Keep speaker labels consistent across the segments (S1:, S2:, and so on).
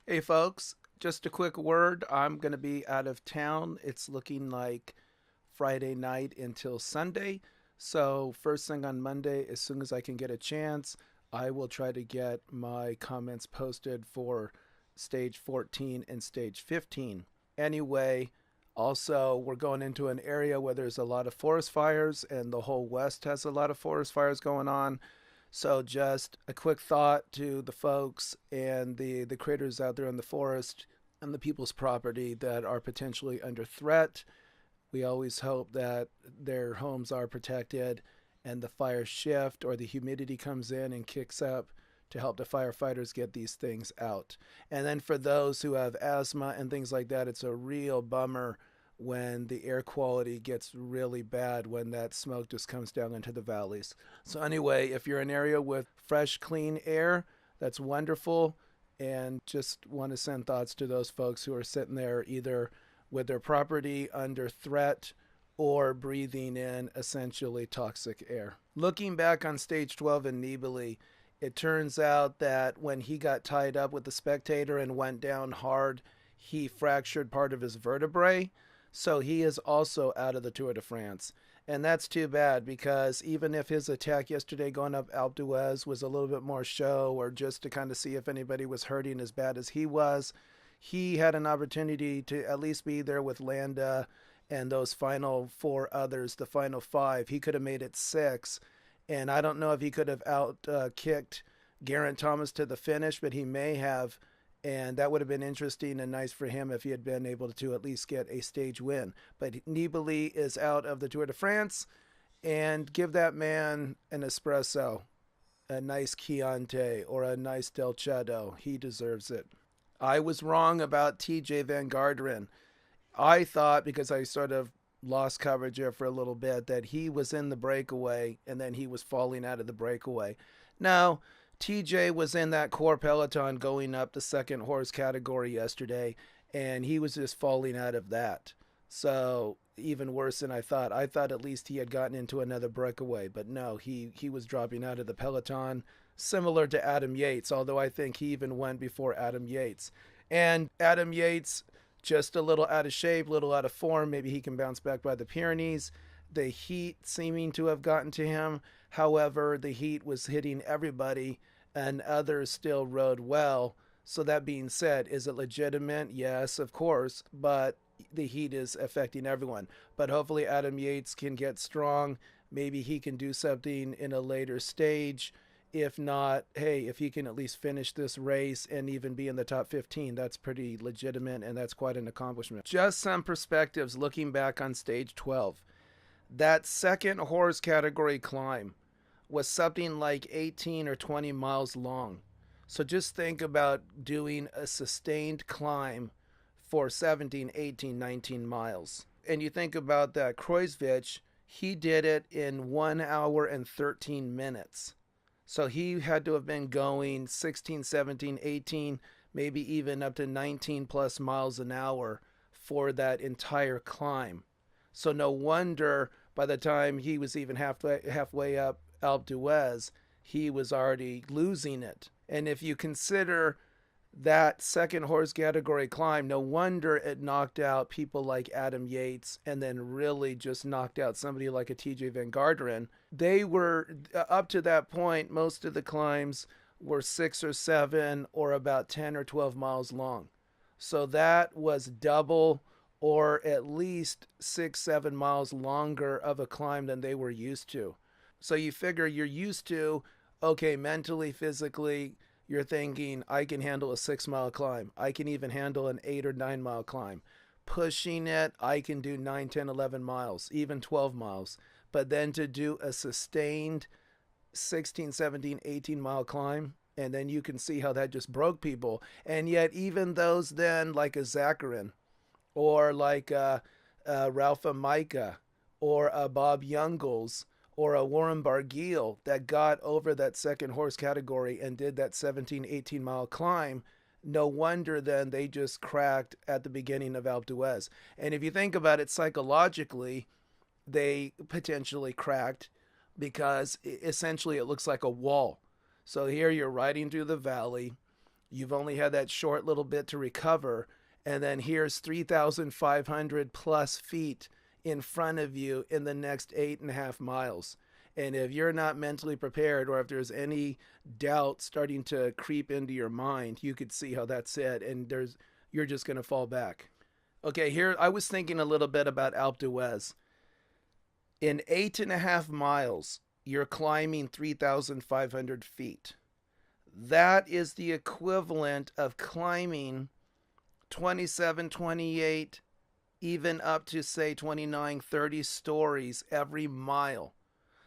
S1: Hey, folks, just a quick word. I'm going to be out of town. It's looking like Friday night until Sunday. So, first thing on Monday, as soon as I can get a chance, I will try to get my comments posted for stage 14 and stage 15. Anyway, also, we're going into an area where there's a lot of forest fires, and the whole West has a lot of forest fires going on. So just a quick thought to the folks and the critters out there in the forest and the people's property that are potentially under threat. We always hope that their homes are protected and the fires shift or the humidity comes in and kicks up to help the firefighters get these things out. And then for those who have asthma and things like that, it's a real bummer when the air quality gets really bad when that smoke just comes down into the valleys. So anyway, if you're in an area with fresh, clean air, that's wonderful. And just want to send thoughts to those folks who are sitting there either with their property under threat or breathing in essentially toxic air. Looking back on stage 12 in Nibali, it turns out that when he got tied up with the spectator and went down hard, he fractured part of his vertebrae. So he is also out of the Tour de France. And that's too bad because even if his attack yesterday going up Alpe d'Huez was a little bit more show or just to kind of see if anybody was hurting as bad as he was, he had an opportunity to at least be there with Landa and those final four others, the final five. He could have made it six. And I don't know if he could have kicked Geraint Thomas to the finish, but he may have. And that would have been interesting and nice for him if he had been able to at least get a stage win. But Nibali is out of the Tour de France, and give that man an espresso, a nice Chianti, or a nice Dolcetto. He deserves it. I was wrong about TJ Van Garderen. I thought, because I sort of lost coverage here for a little bit, that he was in the breakaway and then he was falling out of the breakaway. No, TJ was in that core peloton going up the second horse category yesterday, and he was just falling out of that. So even worse than I thought. I thought at least he had gotten into another breakaway, but no, he was dropping out of the peloton, similar to Adam Yates, although I think he even went before Adam Yates. And Adam Yates, just a little out of shape, a little out of form. Maybe he can bounce back by the Pyrenees. The heat seeming to have gotten to him. However, the heat was hitting everybody and others still rode well. So that being said, is it legitimate? Yes, of course, but the heat is affecting everyone. But hopefully Adam Yates can get strong. Maybe he can do something in a later stage. If not, hey, if he can at least finish this race and even be in the top 15, that's pretty legitimate and that's quite an accomplishment. Just some perspectives looking back on stage 12. That second horse category climb was something like 18 or 20 miles long. So just think about doing a sustained climb for 17, 18, 19 miles. And you think about that Kreuzvich, he did it in 1 hour and 13 minutes. So he had to have been going 16, 17, 18, maybe even up to 19 plus miles an hour for that entire climb. So no wonder by the time he was even halfway up Alpe d'Huez, he was already losing it. And if you consider that second horse category climb, no wonder it knocked out people like Adam Yates and then really just knocked out somebody like a TJ Van Garderen. They were, up to that point, most of the climbs were 6 or 7 or about 10 or 12 miles long. So that was double or at least 6, 7 miles longer of a climb than they were used to. So you figure you're used to, okay, mentally, physically, you're thinking, I can handle a 6-mile climb. I can even handle an 8 or 9-mile climb. Pushing it, I can do 9, 10, 11 miles, even 12 miles. But then to do a sustained 16, 17, 18-mile climb, and then you can see how that just broke people. And yet even those then, like a Zakarin, or like Ralph Micah, or a Bob Youngles, or a Warren Barguil that got over that second horse category and did that 17, 18-mile climb, no wonder then they just cracked at the beginning of Alpe d'Huez. And if you think about it psychologically, they potentially cracked because essentially it looks like a wall. So here you're riding through the valley. You've only had that short little bit to recover. And then here's 3,500 plus feet in front of you in the next 8.5 miles. And if you're not mentally prepared, or if there's any doubt starting to creep into your mind, you could see how that's it. And you're just going to fall back. Okay, here I was thinking a little bit about Alpe d'Huez. In 8.5 miles, you're climbing 3,500 feet. That is the equivalent of climbing 27, 28, even up to say 29, 30 stories every mile.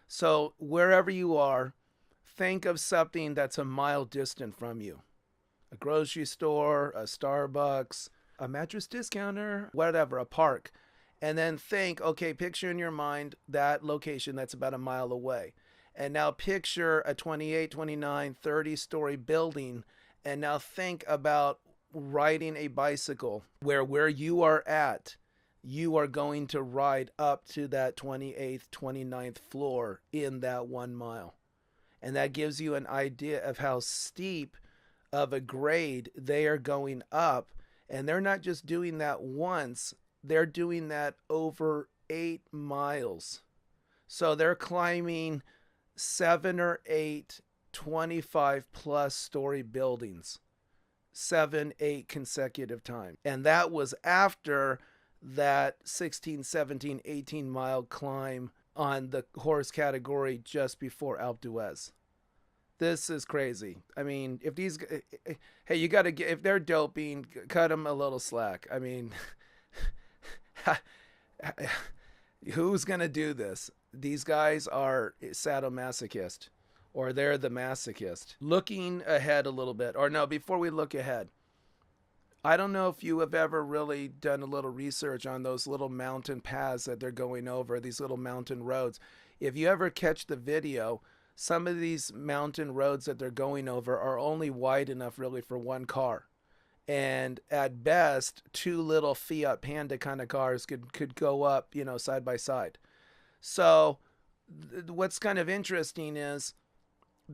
S1: So wherever you are, think of something that's a mile distant from you. A grocery store, a Starbucks, a mattress discounter, whatever, a park. And then think, okay, picture in your mind that location that's about a mile away. And now picture a 28, 29, 30-story building. And now think about riding a bicycle where you are at, you are going to ride up to that 28th, 29th floor in that 1 mile. And that gives you an idea of how steep of a grade they are going up. And they're not just doing that once, they're doing that over 8 miles. So they're climbing 7 or 8 25 plus story buildings 7, 8 consecutive times. And that was after that 16, 17, 18-mile climb on the horse category just before Alpe d'Huez. This is crazy. I mean, if these, hey, you got to get, if they're doping, cut them a little slack. I mean, who's going to do this? These guys are sadomasochist, or they're the masochist. Looking ahead a little bit, or no, before we look ahead, I don't know if you have ever really done a little research on those little mountain paths that they're going over, these little mountain roads. If you ever catch the video, some of these mountain roads that they're going over are only wide enough really for one car. And at best, 2 little Fiat Panda kind of cars could go up, side by side. So what's kind of interesting is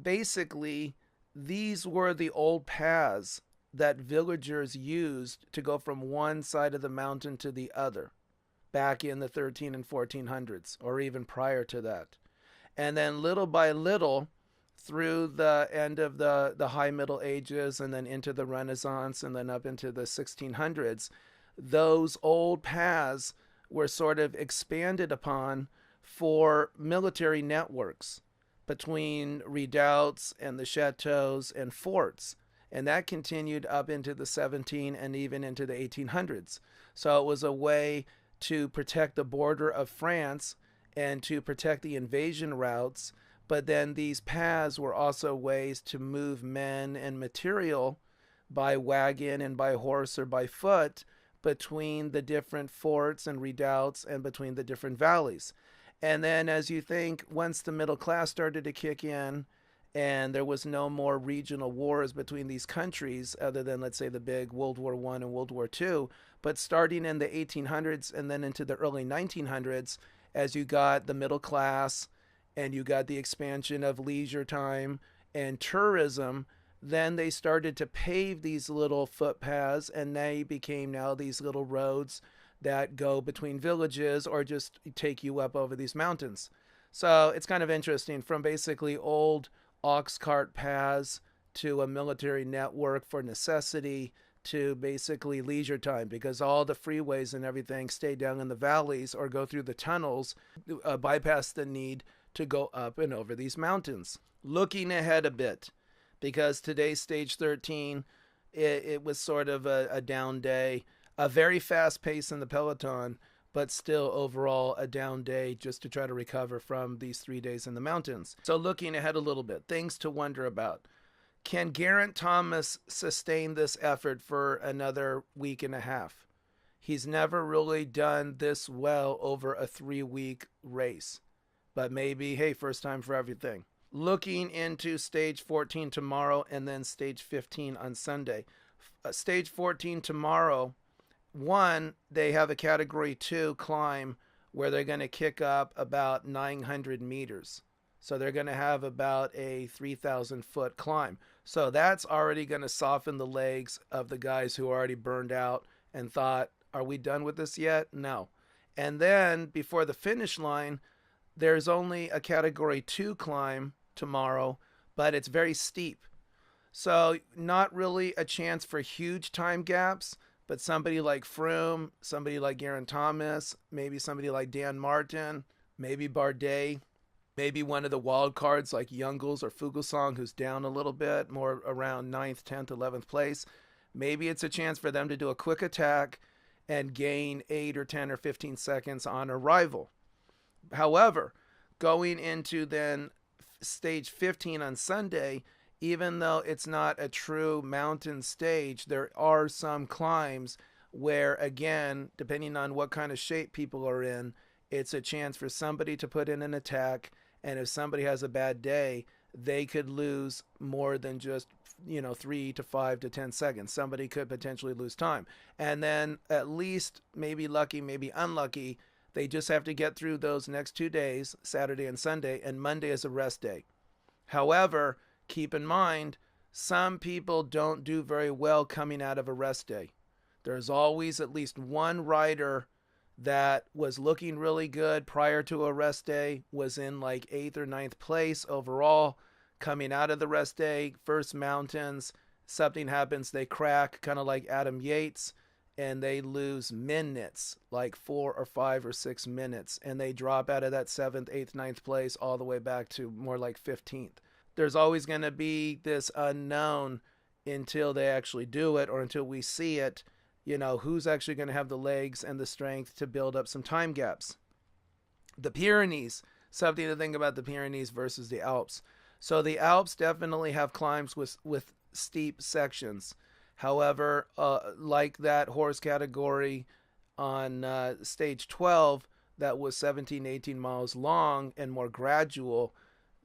S1: basically these were the old paths that villagers used to go from one side of the mountain to the other back in the 13 and 1400s, or even prior to that. And then little by little, through the end of the High Middle Ages and then into the Renaissance and then up into the 1600s, those old paths were sort of expanded upon for military networks between redoubts and the chateaus and forts. And that continued up into the 17 and even into the 1800s. So it was a way to protect the border of France and to protect the invasion routes. But then these paths were also ways to move men and material by wagon and by horse or by foot between the different forts and redoubts and between the different valleys. And then as you think, once the middle class started to kick in and there was no more regional wars between these countries other than, let's say, the big World War I and World War II, but starting in the 1800s and then into the early 1900s, as you got the middle class and you got the expansion of leisure time and tourism, then they started to pave these little footpaths, and they became now these little roads that go between villages or just take you up over these mountains. So it's kind of interesting, from basically old ox cart paths to a military network for necessity to basically leisure time, because all the freeways and everything stay down in the valleys or go through the tunnels, bypass the need to go up and over these mountains. Looking ahead a bit, because today's stage 13, it was sort of a down day, a very fast pace in the peloton, but still overall a down day just to try to recover from these 3 days in the mountains. So looking ahead a little bit, things to wonder about. Can Geraint Thomas sustain this effort for another week and a half? He's never really done this well over a 3-week race. But maybe, hey, first time for everything. Looking into stage 14 tomorrow and then stage 15 on Sunday. Stage 14 tomorrow, one, they have a category 2 climb where they're going to kick up about 900 meters. So they're going to have about a 3,000 foot climb. So that's already going to soften the legs of the guys who are already burned out and thought, are we done with this yet? No. And then before the finish line, there's only a category 2 climb tomorrow, but it's very steep. So, not really a chance for huge time gaps, but somebody like Froome, somebody like Geraint Thomas, maybe somebody like Dan Martin, maybe Bardet, maybe one of the wild cards like Jungels or Fuglsang, who's down a little bit, more around ninth, 10th, 11th place. Maybe it's a chance for them to do a quick attack and gain 8 or 10 or 15 seconds on arrival. However, going into then stage 15 on Sunday, even though it's not a true mountain stage, there are some climbs where, again, depending on what kind of shape people are in, it's a chance for somebody to put in an attack. And if somebody has a bad day, they could lose more than just 3 to 5 to 10 seconds. Somebody could potentially lose time. And then at least, maybe lucky, maybe unlucky, they just have to get through those next 2 days, Saturday and Sunday, and Monday is a rest day. However, keep in mind, some people don't do very well coming out of a rest day. There's always at least one rider that was looking really good prior to a rest day, was in like 8th or ninth place overall. Coming out of the rest day, first mountains, something happens, they crack, kind of like Adam Yates, and they lose minutes, like 4 or 5 or 6 minutes, and they drop out of that 7th, 8th, ninth place all the way back to more like 15th. There's always going to be this unknown until they actually do it or until we see it, who's actually going to have the legs and the strength to build up some time gaps. The Pyrenees, something to think about the Pyrenees versus the Alps. So the Alps definitely have climbs with steep sections. However, like that horse category on stage 12 that was 17, 18 miles long and more gradual,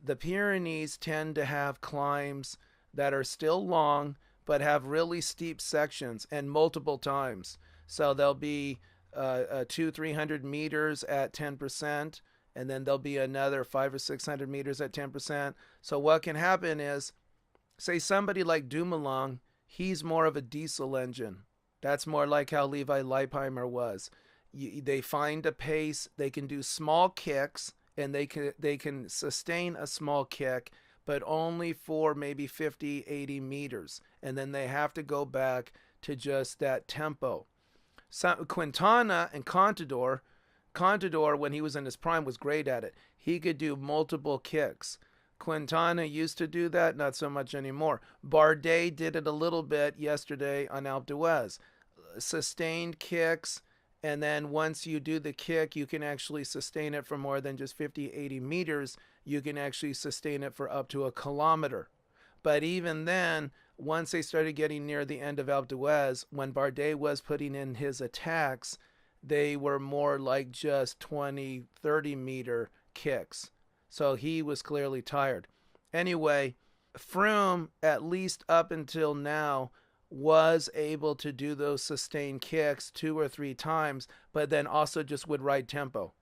S1: the Pyrenees tend to have climbs that are still long but have really steep sections and multiple times. So there'll be 200-300 meters at 10%, and then there'll be another 500 or 600 meters at 10%. So what can happen is, say somebody like Dumoulin, he's more of a diesel engine. That's more like how Levi Leipheimer was. They find a pace, they can do small kicks, and they can sustain a small kick, but only for maybe 50, 80 meters. And then they have to go back to just that tempo. Quintana and Contador, when he was in his prime, was great at it. He could do multiple kicks. Quintana used to do that, not so much anymore. Bardet did it a little bit yesterday on Alpe d'Huez. Sustained kicks, and then once you do the kick, you can actually sustain it for more than just 50, 80 meters. You can actually sustain it for up to a kilometer. But even then, once they started getting near the end of Alpe d'Huez, when Bardet was putting in his attacks, they were more like just 20, 30 meter kicks. So he was clearly tired. Anyway, Froome, at least up until now, was able to do those sustained kicks 2 or 3 times, but then also just would ride tempo.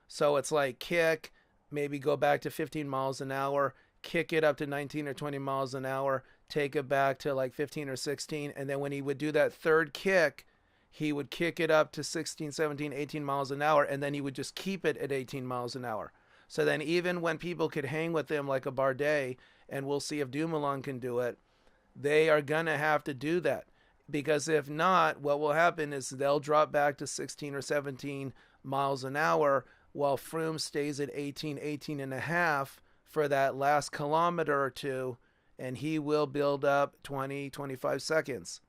S1: So it's like kick, maybe go back to 15 miles an hour, kick it up to 19 or 20 miles an hour, take it back to like 15 or 16, and then when he would do that third kick, he would kick it up to 16, 17, 18 miles an hour, and then he would just keep it at 18 miles an hour. So then even when people could hang with him like a Bardet, and we'll see if Dumoulin can do it, they are going to have to do that. Because if not, what will happen is they'll drop back to 16 or 17 miles an hour while Froome stays at 18, 18 and a half for that last kilometer or two, and he will build up 20, 25 seconds.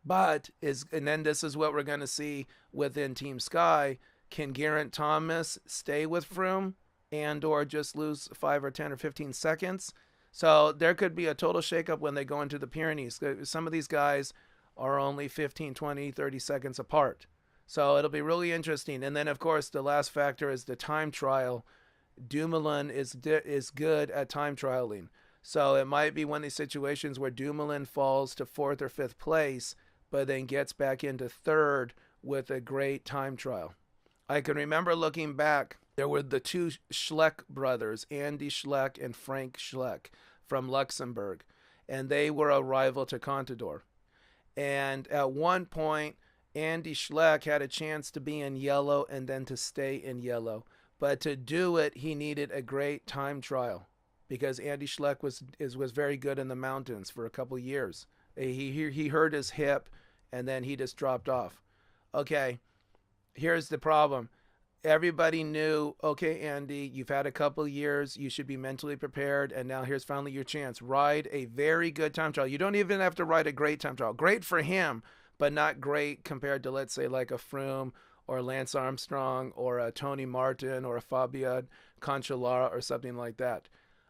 S1: And then this is what we're going to see within Team Sky. Can Geraint Thomas stay with Froome and or just lose 5 or 10 or 15 seconds? So there could be a total shakeup when they go into the Pyrenees. Some of these guys are only 15, 20, 30 seconds apart. So it'll be really interesting. And then, of course, the last factor is the time trial. Dumoulin is good at time trialing. So it might be one of these situations where Dumoulin falls to 4th or 5th place, but then gets back into 3rd with a great time trial. I can remember looking back, there were the 2 Schleck brothers, Andy Schleck and Frank Schleck from Luxembourg. and they were a rival to Contador. And at one point, Andy Schleck had a chance to be in yellow and then to stay in yellow. But to do it, he needed a great time trial because Andy Schleck was very good in the mountains for a couple years. He hurt his hip and then he just dropped off. Okay, here's the problem. Everybody knew, okay, Andy, you've had a couple years. You should be mentally prepared. And now here's finally your chance. Ride a very good time trial. You don't even have to ride a great time trial. Great for him, but not great compared to, let's say, like a Froome or Lance Armstrong or a Tony Martin or a Fabio Cancellara or something like that.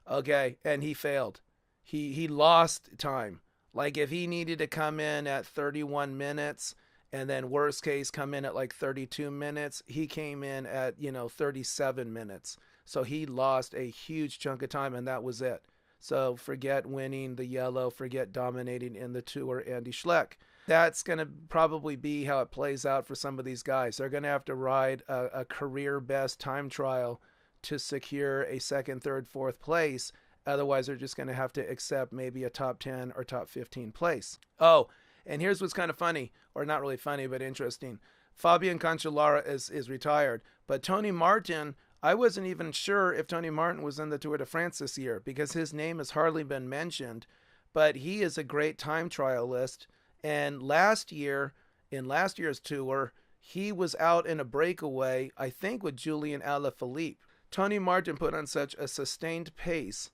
S1: Okay, and he failed. He lost time. Like if he needed to come in at 31 minutes and then worst case come in at like 32 minutes, he came in at 37 minutes. So he lost a huge chunk of time, and that was it. So forget winning the yellow, forget dominating in the Tour, Andy Schleck. That's going to probably be how it plays out for some of these guys. They're going to have to ride a career best time trial to secure a second, third, fourth place. Otherwise, they're just going to have to accept maybe a top 10 or top 15 place. Oh, and here's what's kind of funny, or not really funny, but interesting. Fabian Cancellara is retired, but Tony Martin, I wasn't even sure if Tony Martin was in the Tour de France this year because his name has hardly been mentioned, but he is a great time trialist. And in last year's Tour, he was out in a breakaway, I think with Julian Alaphilippe. Tony Martin put on such a sustained pace,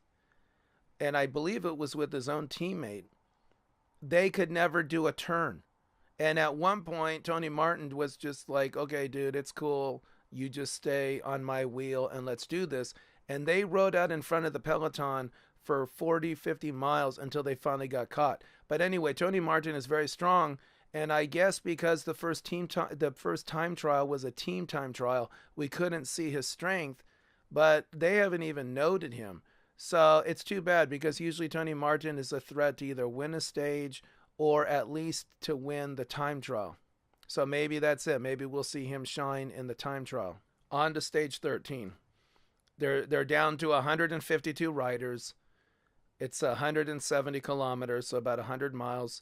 S1: and I believe it was with his own teammate, they could never do a turn. And at one point, Tony Martin was just like, okay, dude, it's cool. You just stay on my wheel and let's do this. And they rode out in front of the peloton for 40, 50 miles until they finally got caught. But anyway, Tony Martin is very strong. And I guess because the first time trial was a team time trial, we couldn't see his strength, but they haven't even noted him. So it's too bad because usually Tony Martin is a threat to either win a stage or at least to win the time trial. So maybe that's it. Maybe we'll see him shine in the time trial. On to stage 13. They're down to 152 riders. It's 170 kilometers, so about 100 miles.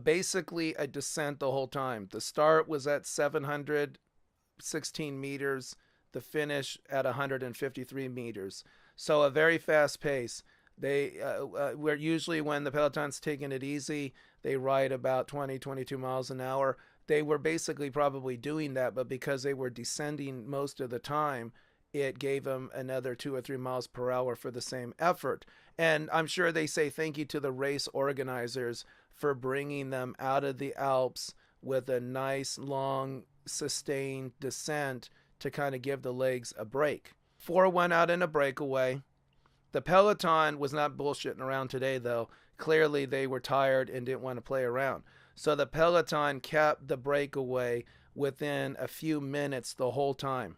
S1: Basically a descent the whole time. The start was at 716 meters. The finish at 153 meters. So a very fast pace. They where usually when the peloton's taking it easy, they ride about 20, 22 miles an hour. They were basically probably doing that, but because they were descending most of the time, it gave them another 2 or 3 miles per hour for the same effort. And I'm sure they say thank you to the race organizers for bringing them out of the Alps with a nice, long, sustained descent to kind of give the legs a break. 4 went out in a breakaway. The peloton was not bullshitting around today, though. Clearly, they were tired and didn't want to play around. So the peloton kept the breakaway within a few minutes the whole time.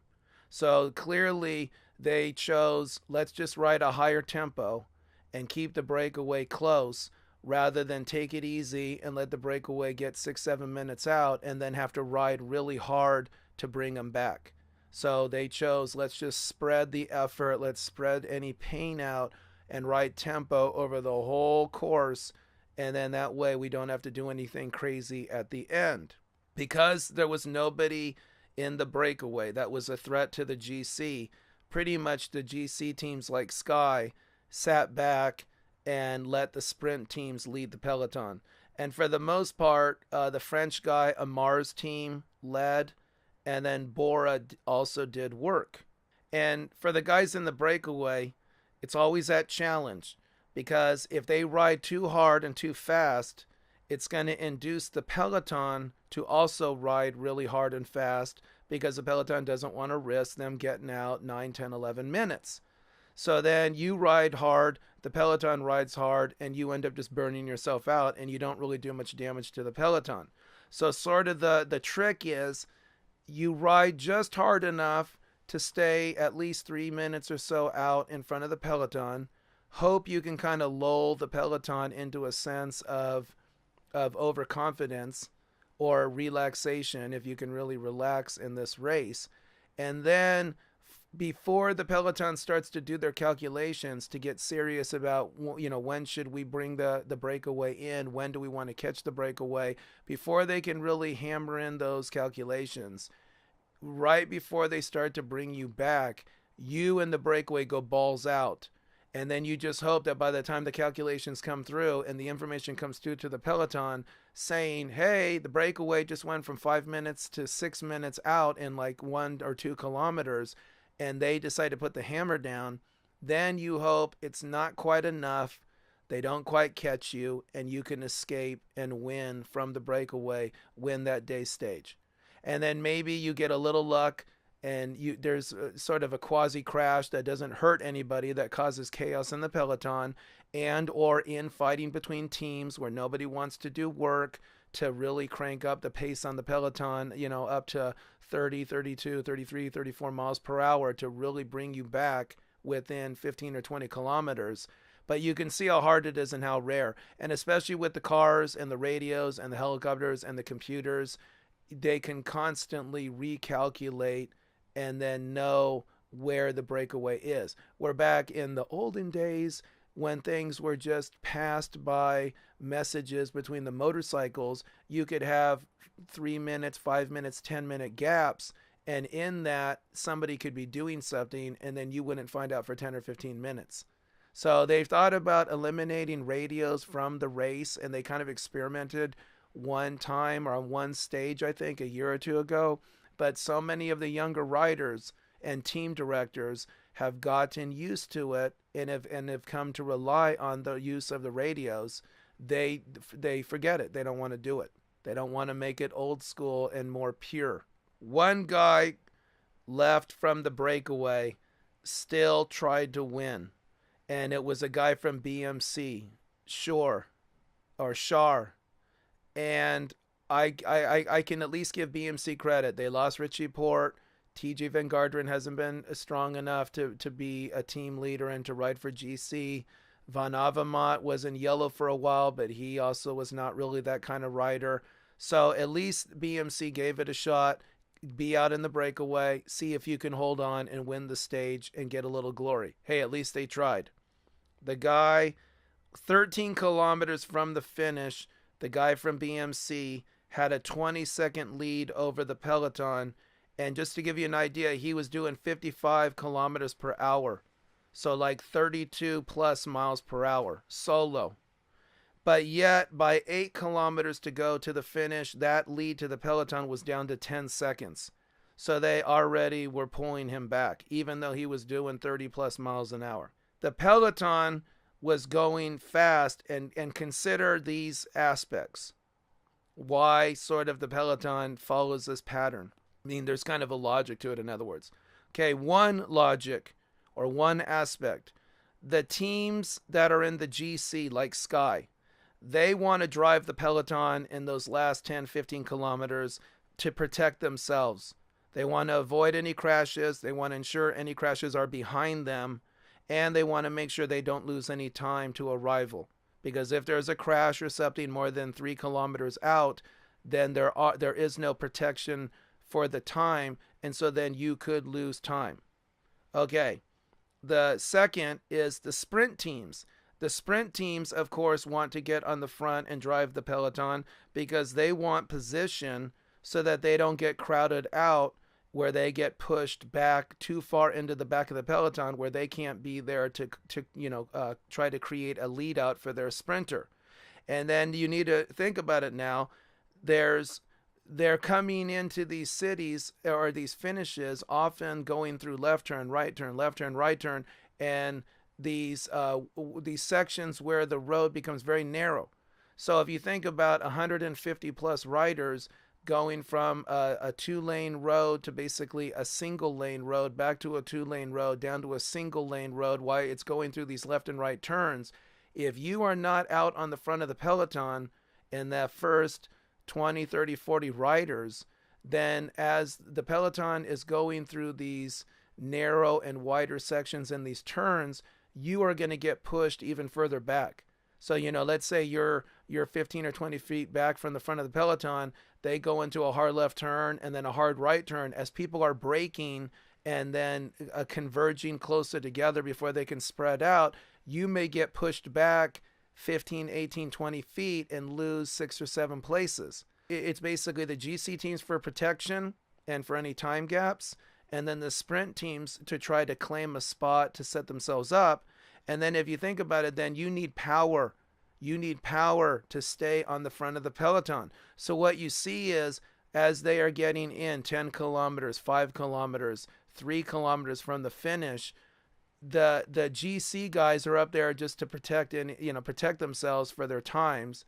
S1: So clearly, they chose, let's just ride a higher tempo and keep the breakaway close rather than take it easy and let the breakaway get 6-7 minutes out and then have to ride really hard to bring them back. So they chose, let's just spread the effort, let's spread any pain out and ride tempo over the whole course. And then that way we don't have to do anything crazy at the end. Because there was nobody in the breakaway that was a threat to the GC, pretty much the GC teams like Sky sat back and let the sprint teams lead the peloton. And for the most part, the French guy, Amar's team, led. And then Bora also did work. And for the guys in the breakaway, it's always that challenge. Because if they ride too hard and too fast, it's going to induce the peloton to also ride really hard and fast because the peloton doesn't want to risk them getting out 9, 10, 11 minutes. So then you ride hard, the peloton rides hard, and you end up just burning yourself out, and you don't really do much damage to the peloton. So sort of the trick is you ride just hard enough to stay at least 3 minutes or so out in front of the peloton. Hope you can kind of lull the peloton into a sense of overconfidence or relaxation if you can really relax in this race. And then before the peloton starts to do their calculations to get serious about, when should we bring the breakaway in, when do we want to catch the breakaway, before they can really hammer in those calculations, right before they start to bring you back, you and the breakaway go balls out. And then you just hope that by the time the calculations come through and the information comes through to the peloton saying, hey, the breakaway just went from 5 minutes to 6 minutes out in like 1 or 2 kilometers, and they decide to put the hammer down, then you hope it's not quite enough. They don't quite catch you, and you can escape and win from the breakaway, win that day stage. And then maybe you get a little luck, and there's sort of a quasi crash that doesn't hurt anybody, that causes chaos in the peloton, and or in fighting between teams where nobody wants to do work to really crank up the pace on the peloton, up to 30, 32, 33, 34 miles per hour to really bring you back within 15 or 20 kilometers. But you can see how hard it is and how rare. And especially with the cars and the radios and the helicopters and the computers, they can constantly recalculate and then know where the breakaway is. We're back in the olden days when things were just passed by messages between the motorcycles. You could have 3 minutes, 5 minutes, 10-minute gaps, and in that somebody could be doing something and then you wouldn't find out for 10 or 15 minutes. So they've thought about eliminating radios from the race, and they kind of experimented one time or on one stage, I think, a year or two ago. But so many of the younger riders and team directors have gotten used to it and have come to rely on the use of the radios. They forget it. They don't want to do it. They don't want to make it old school and more pure. One guy left from the breakaway still tried to win, and it was a guy from BMC, Shar. And I can at least give BMC credit. They lost Richie Port. TJ Van Garderen hasn't been strong enough to be a team leader and to ride for GC. Van Avermaet was in yellow for a while, but he also was not really that kind of rider. So at least BMC gave it a shot. Be out in the breakaway, see if you can hold on and win the stage and get a little glory. Hey, at least they tried. The guy, 13 kilometers from the finish, the guy from BMC had a 20-second lead over the peloton. And just to give you an idea, he was doing 55 kilometers per hour. So like 32 plus miles per hour, solo. But yet, by 8 kilometers to go to the finish, that lead to the peloton was down to 10 seconds. So they already were pulling him back, even though he was doing 30 plus miles an hour. The peloton was going fast, and consider these aspects. Why sort of the peloton follows this pattern. I mean, there's kind of a logic to it, in other words. Okay, one logic or one aspect. The teams that are in the GC, like Sky, they want to drive the peloton in those last 10, 15 kilometers to protect themselves. They want to avoid any crashes. They want to ensure any crashes are behind them. And they want to make sure they don't lose any time to a rival. Because if there's a crash or something more than 3 kilometers out, then there is no protection for the time. And so then you could lose time. Okay. The second is the sprint teams. The sprint teams, of course, want to get on the front and drive the peloton because they want position so that they don't get crowded out where they get pushed back too far into the back of the peloton where they can't be there to try to create a lead out for their sprinter. And then you need to think about it now. They're coming into these cities or these finishes, often going through left turn, right turn, left turn, right turn, and these sections where the road becomes very narrow. So if you think about 150 plus riders going from a 2-lane road to basically a single lane road, back to a 2-lane road, down to a single lane road, while it's going through these left and right turns, if you are not out on the front of the peloton in that first 20, 30, 40 riders, then as the peloton is going through these narrow and wider sections in these turns, you are going to get pushed even further back. So, let's say you're 15 or 20 feet back from the front of the peloton. They go into a hard left turn and then a hard right turn. As people are braking and then converging closer together before they can spread out, you may get pushed back 15, 18, 20 feet and lose 6 or 7 places. It's basically the GC teams for protection and for any time gaps, and then the sprint teams to try to claim a spot to set themselves up. And then if you think about it, then you need power. You need power to stay on the front of the peloton. So what you see is as they are getting in 10 kilometers, 5 kilometers, 3 kilometers from the finish, the GC guys are up there just to protect and protect themselves for their times,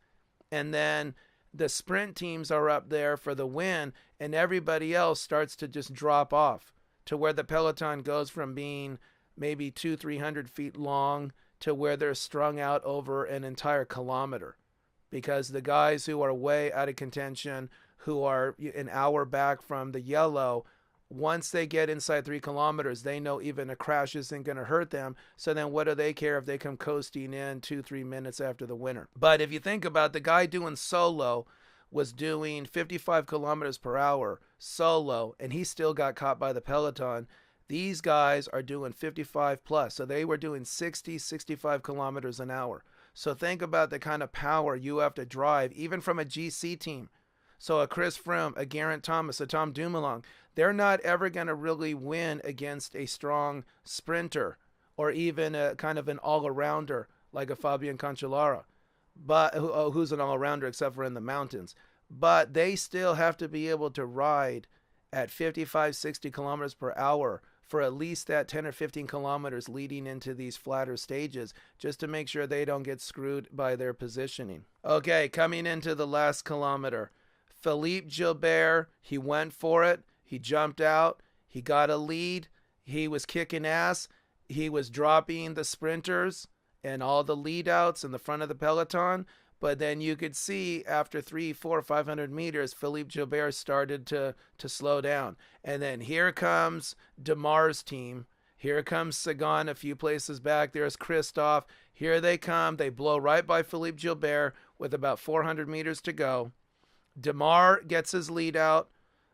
S1: and then the sprint teams are up there for the win, and everybody else starts to just drop off to where the peloton goes from being maybe 200-300 feet long to where they're strung out over an entire kilometer, because the guys who are way out of contention, who are an hour back from the yellow, once they get inside 3 kilometers, they know even a crash isn't going to hurt them. So then what do they care if they come coasting in 2-3 minutes after the winner? But if you think about the guy doing solo was doing 55 kilometers per hour solo, and he still got caught by the peloton. These guys are doing 55 plus. So they were doing 60, 65 kilometers an hour. So think about the kind of power you have to drive, even from a GC team. So a Chris Froome, a Geraint Thomas, a Tom Dumoulin, they're not ever going to really win against a strong sprinter or even a kind of an all-arounder like a Fabian Cancellara, but who's an all-arounder except for in the mountains. But they still have to be able to ride at 55, 60 kilometers per hour for at least that 10 or 15 kilometers leading into these flatter stages, just to make sure they don't get screwed by their positioning. Okay, coming into the last kilometer. Philippe Gilbert, he went for it. He jumped out. He got a lead. He was kicking ass. He was dropping the sprinters and all the lead outs in the front of the peloton. But then you could see after 300, 400, 500 meters, Philippe Gilbert started to slow down. And then here comes Demar's team. Here comes Sagan a few places back. There's Christophe. Here they come. They blow right by Philippe Gilbert with about 400 meters to go. Demar gets his lead out.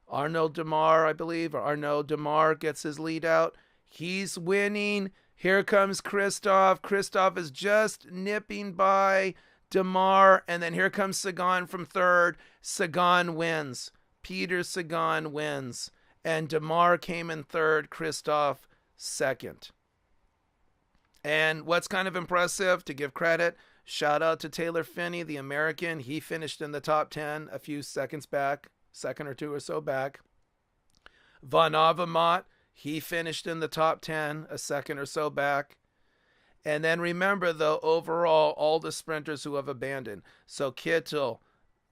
S1: Arnaud Demar, I believe, or Arnaud Demar gets his lead out. He's winning. Here comes Christophe. Christophe is just nipping by Demar, and then here comes Sagan from third. Sagan wins. Peter Sagan wins. And Demar came in third, Christophe second. And what's kind of impressive, to give credit, shout out to Taylor Phinney, the American. He finished in the top 10 a few seconds back, second or two or so back. Van Avermaet, he finished in the top 10 a second or so back. And then remember, though, overall, all the sprinters who have abandoned. So Kittel,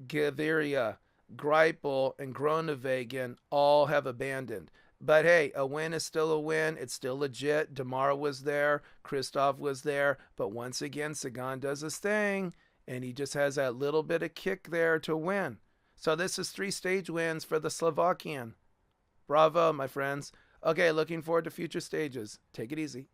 S1: Gaviria, Greipel, and Groenewegen all have abandoned. But hey, a win is still a win. It's still legit. Demar was there. Christophe was there. But once again, Sagan does his thing, and he just has that little bit of kick there to win. So this is 3 stage wins for the Slovakian. Bravo, my friends. Okay, looking forward to future stages. Take it easy.